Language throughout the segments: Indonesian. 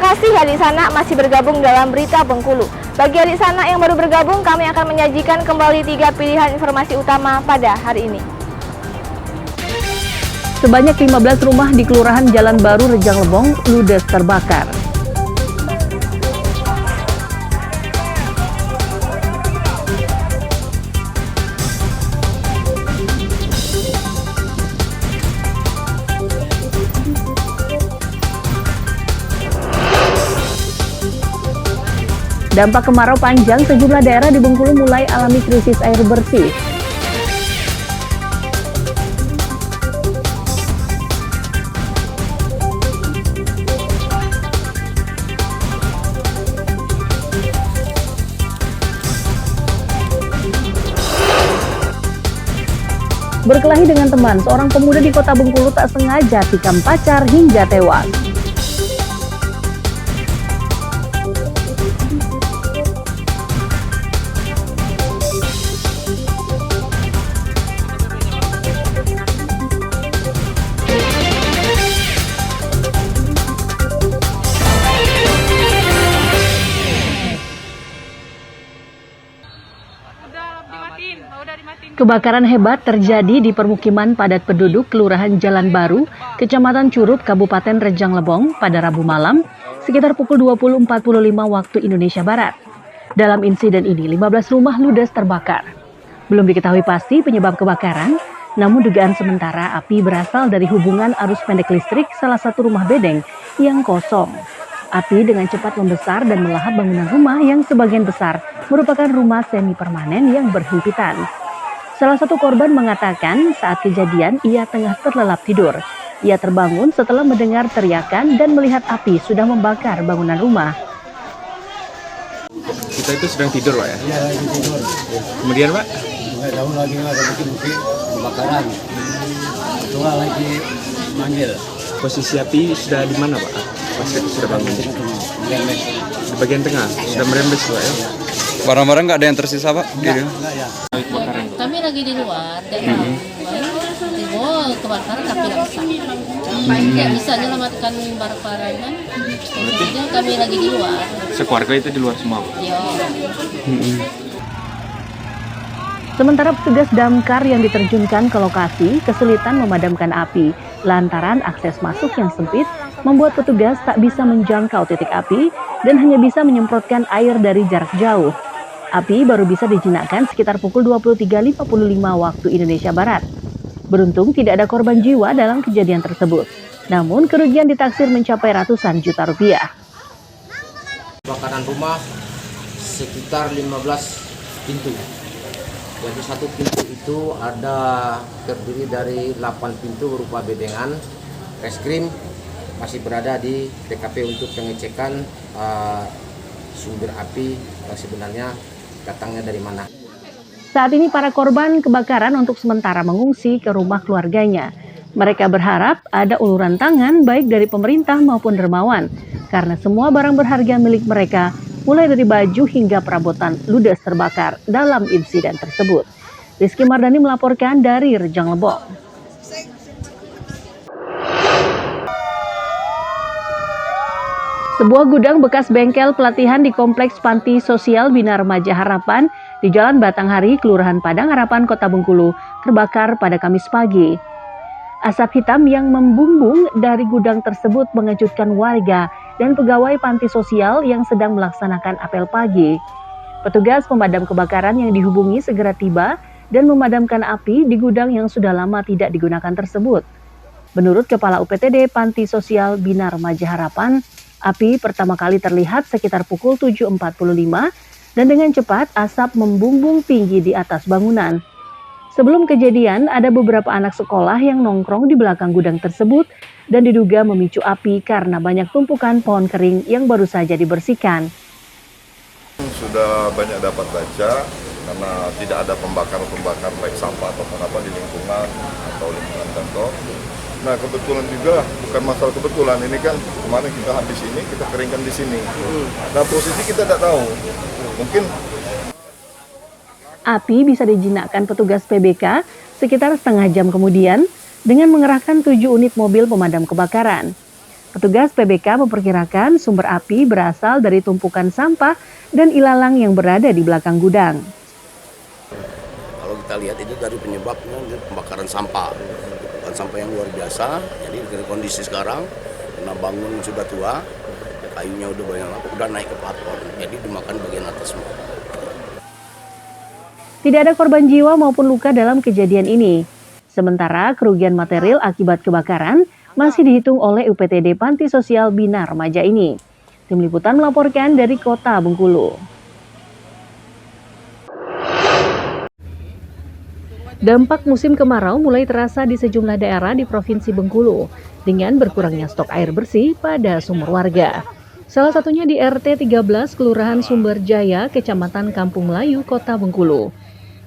kasih adik Sana masih bergabung dalam Berita Bengkulu. Bagi adik Sana yang baru bergabung, kami akan menyajikan kembali 3 pilihan informasi utama pada hari ini. Sebanyak 15 rumah di Kelurahan Jalan Baru, Rejang Lebong, ludes terbakar. Dampak kemarau panjang, sejumlah daerah di Bengkulu mulai alami krisis air bersih. Berkelahi dengan teman, seorang pemuda di Kota Bengkulu tak sengaja tikam pacar hingga tewas. Kebakaran hebat terjadi di permukiman padat penduduk Kelurahan Jalan Baru, Kecamatan Curup, Kabupaten Rejang Lebong pada Rabu malam, sekitar pukul 20.45 waktu Indonesia Barat. Dalam insiden ini, 15 rumah ludes terbakar. Belum diketahui pasti penyebab kebakaran, namun dugaan sementara api berasal dari hubungan arus pendek listrik salah satu rumah bedeng yang kosong. Api dengan cepat membesar dan melahap bangunan rumah yang sebagian besar merupakan rumah semi permanen yang berhimpitan. Salah satu korban mengatakan saat kejadian ia tengah terlelap tidur. Ia terbangun setelah mendengar teriakan dan melihat api sudah membakar bangunan rumah. Kita itu sedang tidur, Pak ya? Iya, lagi tidur. Kemudian, Pak? Nggak tahu lagi ada bukti-bukti kebakaran. Itulah lagi manggil. Posisi api sudah di mana, Pak? Pas sudah bangun. Di bagian tengah, sudah merembes, Pak ya? Barang-barang nggak ada yang tersisa, Pak? Enggak ya. Kami lagi di luar, dan kebakaran tapi langsung. Tidak bisa menyelamatkan barang-barang. Jadi kami lagi di luar. Sekeluarga itu di luar semua, Pak? Ya. Sementara petugas damkar yang diterjunkan ke lokasi kesulitan memadamkan api lantaran akses masuk yang sempit membuat petugas tak bisa menjangkau titik api dan hanya bisa menyemprotkan air dari jarak jauh. Api baru bisa dijinakkan sekitar pukul 23.55 waktu Indonesia Barat. Beruntung tidak ada korban jiwa dalam kejadian tersebut. Namun kerugian ditaksir mencapai ratusan juta rupiah. Kebakaran rumah sekitar 15 pintu. Jadi satu pintu itu ada terdiri dari 8 pintu berupa bedengan. Reskrim masih berada di TKP untuk pengecekan sumber api yang sebenarnya datangnya dari mana. Saat ini para korban kebakaran untuk sementara mengungsi ke rumah keluarganya. Mereka berharap ada uluran tangan baik dari pemerintah maupun dermawan, karena semua barang berharga milik mereka, mulai dari baju hingga perabotan, ludes terbakar dalam insiden tersebut. Rizky Mardani melaporkan dari Rejang Lebong. Sebuah gudang bekas bengkel pelatihan di Kompleks Panti Sosial Bina Remaja Harapan di Jalan Batanghari, Kelurahan Padang Harapan, Kota Bengkulu, terbakar pada Kamis pagi. Asap hitam yang membumbung dari gudang tersebut mengejutkan warga dan pegawai panti sosial yang sedang melaksanakan apel pagi. Petugas pemadam kebakaran yang dihubungi segera tiba dan memadamkan api di gudang yang sudah lama tidak digunakan tersebut. Menurut Kepala UPTD Panti Sosial Bina Remaja Harapan, api pertama kali terlihat sekitar pukul 7.45 dan dengan cepat asap membumbung tinggi di atas bangunan. Sebelum kejadian, ada beberapa anak sekolah yang nongkrong di belakang gudang tersebut dan diduga memicu api karena banyak tumpukan pohon kering yang baru saja dibersihkan. Sudah banyak dapat baca karena tidak ada pembakaran baik sampah atau apa di lingkungan atau lingkungan kantor. Nah kebetulan juga, bukan masalah kebetulan, ini kan kemarin kita habis ini, kita keringkan di sini. Nah posisi kita tidak tahu, mungkin api bisa dijinakkan petugas PBK sekitar setengah jam kemudian dengan mengerahkan 7 unit mobil pemadam kebakaran. Petugas PBK memperkirakan sumber api berasal dari tumpukan sampah dan ilalang yang berada di belakang gudang. Kalau kita lihat itu dari penyebabnya pembakaran sampah. Pembakaran sampah yang luar biasa. Jadi dari kondisi sekarang karena bangun sudah tua, kayunya udah banyak, udah naik ke platform. Jadi dimakan bagian atas semua. Tidak ada korban jiwa maupun luka dalam kejadian ini. Sementara kerugian material akibat kebakaran masih dihitung oleh UPTD Panti Sosial Bina Remaja ini. Tim Liputan melaporkan dari Kota Bengkulu. Dampak musim kemarau mulai terasa di sejumlah daerah di Provinsi Bengkulu dengan berkurangnya stok air bersih pada sumur warga. Salah satunya di RT 13 Kelurahan Sumberjaya, Kecamatan Kampung Melayu, Kota Bengkulu.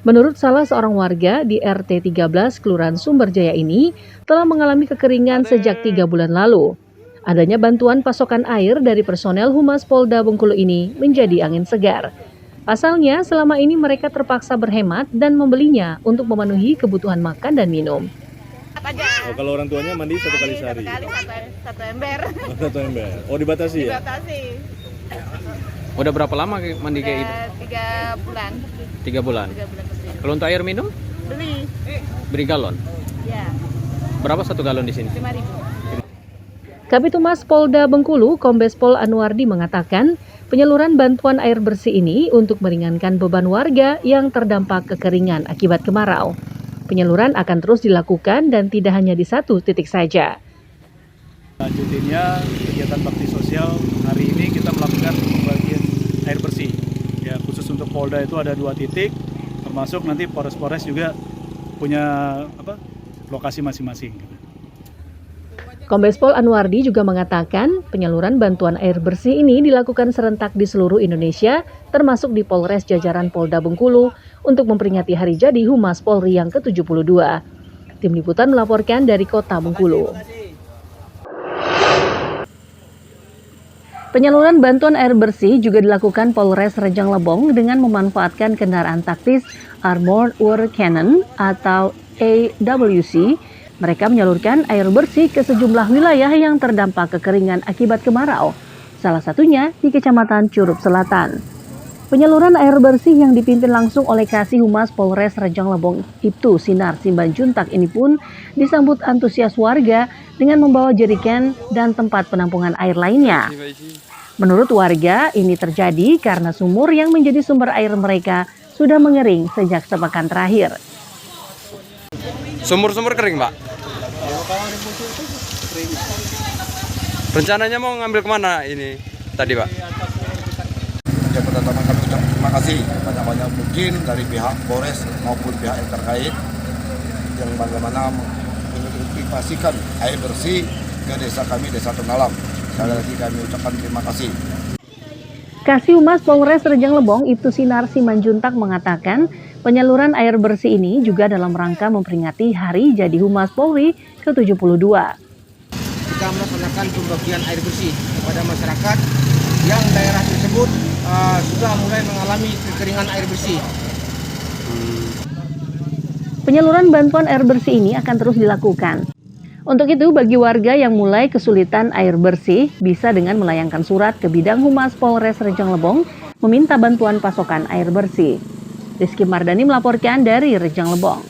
Menurut salah seorang warga di RT 13 Kelurahan Sumberjaya ini telah mengalami kekeringan sejak 3 bulan lalu. Adanya bantuan pasokan air dari personel Humas Polda Bengkulu ini menjadi angin segar. Pasalnya, selama ini mereka terpaksa berhemat dan membelinya untuk memenuhi kebutuhan makan dan minum. Oh, kalau orang tuanya mandi 1 kali sehari? Satu ember. Oh, 1 ember. Oh, dibatasi ya? Dibatasi. Udah berapa lama mandi kayak gitu? 3 bulan. 3 bulan. 3 bulan lebih. Kalau untuk air minum? Beri galon? Ya, Berapa 1 galon di sini? 5.000. Kabitumas Polda Bengkulu, Kombes Pol Anwardi mengatakan, penyaluran bantuan air bersih ini untuk meringankan beban warga yang terdampak kekeringan akibat kemarau. Penyaluran akan terus dilakukan dan tidak hanya di satu titik saja. Lanjutinnya kegiatan bakti sosial hari ini kita melakukan pembagian air bersih. Ya, khusus untuk Polda itu ada 2 titik, termasuk nanti Polres-Polres juga punya lokasi masing-masing. Kombes Pol Anwardi juga mengatakan penyaluran bantuan air bersih ini dilakukan serentak di seluruh Indonesia, termasuk di Polres jajaran Polda Bengkulu untuk memperingati hari jadi Humas Polri yang ke-72. Tim Liputan melaporkan dari Kota Bengkulu. Penyaluran bantuan air bersih juga dilakukan Polres Rejang Lebong dengan memanfaatkan kendaraan taktis Armored War Cannon atau AWC. Mereka menyalurkan air bersih ke sejumlah wilayah yang terdampak kekeringan akibat kemarau, salah satunya di Kecamatan Curup Selatan. Penyaluran air bersih yang dipimpin langsung oleh Kasih Humas Polres Rejang Lebong, Ibtu Sinar Simanjuntak ini pun disambut antusias warga dengan membawa jerigen dan tempat penampungan air lainnya. Menurut warga, ini terjadi karena sumur yang menjadi sumber air mereka sudah mengering sejak sepekan terakhir. Sumur-sumur kering, Pak? Rencananya mau ngambil kemana ini tadi, Pak? Ya, pertama kami ucap terima kasih banyak-banyak mungkin dari pihak Polres maupun pihak yang terkait yang bagaimana mengimplementasikan air bersih ke desa kami, Desa Tenalam. Sekali lagi kami ucapkan terima kasih. Kasih Humas Polres Rejang Lebong, Ibtu Sinar Simanjuntak mengatakan penyaluran air bersih ini juga dalam rangka memperingati Hari Jadi Humas Polri ke-72. Kita melaksanakan pembagian air bersih kepada masyarakat yang daerah tersebut sudah mulai mengalami kekeringan air bersih. Penyaluran bantuan air bersih ini akan terus dilakukan. Untuk itu, bagi warga yang mulai kesulitan air bersih, bisa dengan melayangkan surat ke Bidang Humas Polres Rejang Lebong meminta bantuan pasokan air bersih. Rizky Mardani melaporkan dari Rejang Lebong.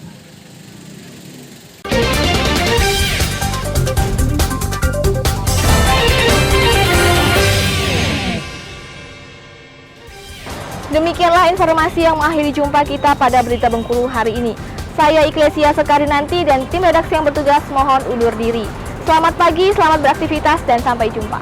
Demikianlah informasi yang mengakhiri jumpa kita pada Berita Bengkulu hari ini. Saya Iklesia Sekarinanti dan tim redaksi yang bertugas mohon undur diri. Selamat pagi, selamat beraktivitas, dan sampai jumpa.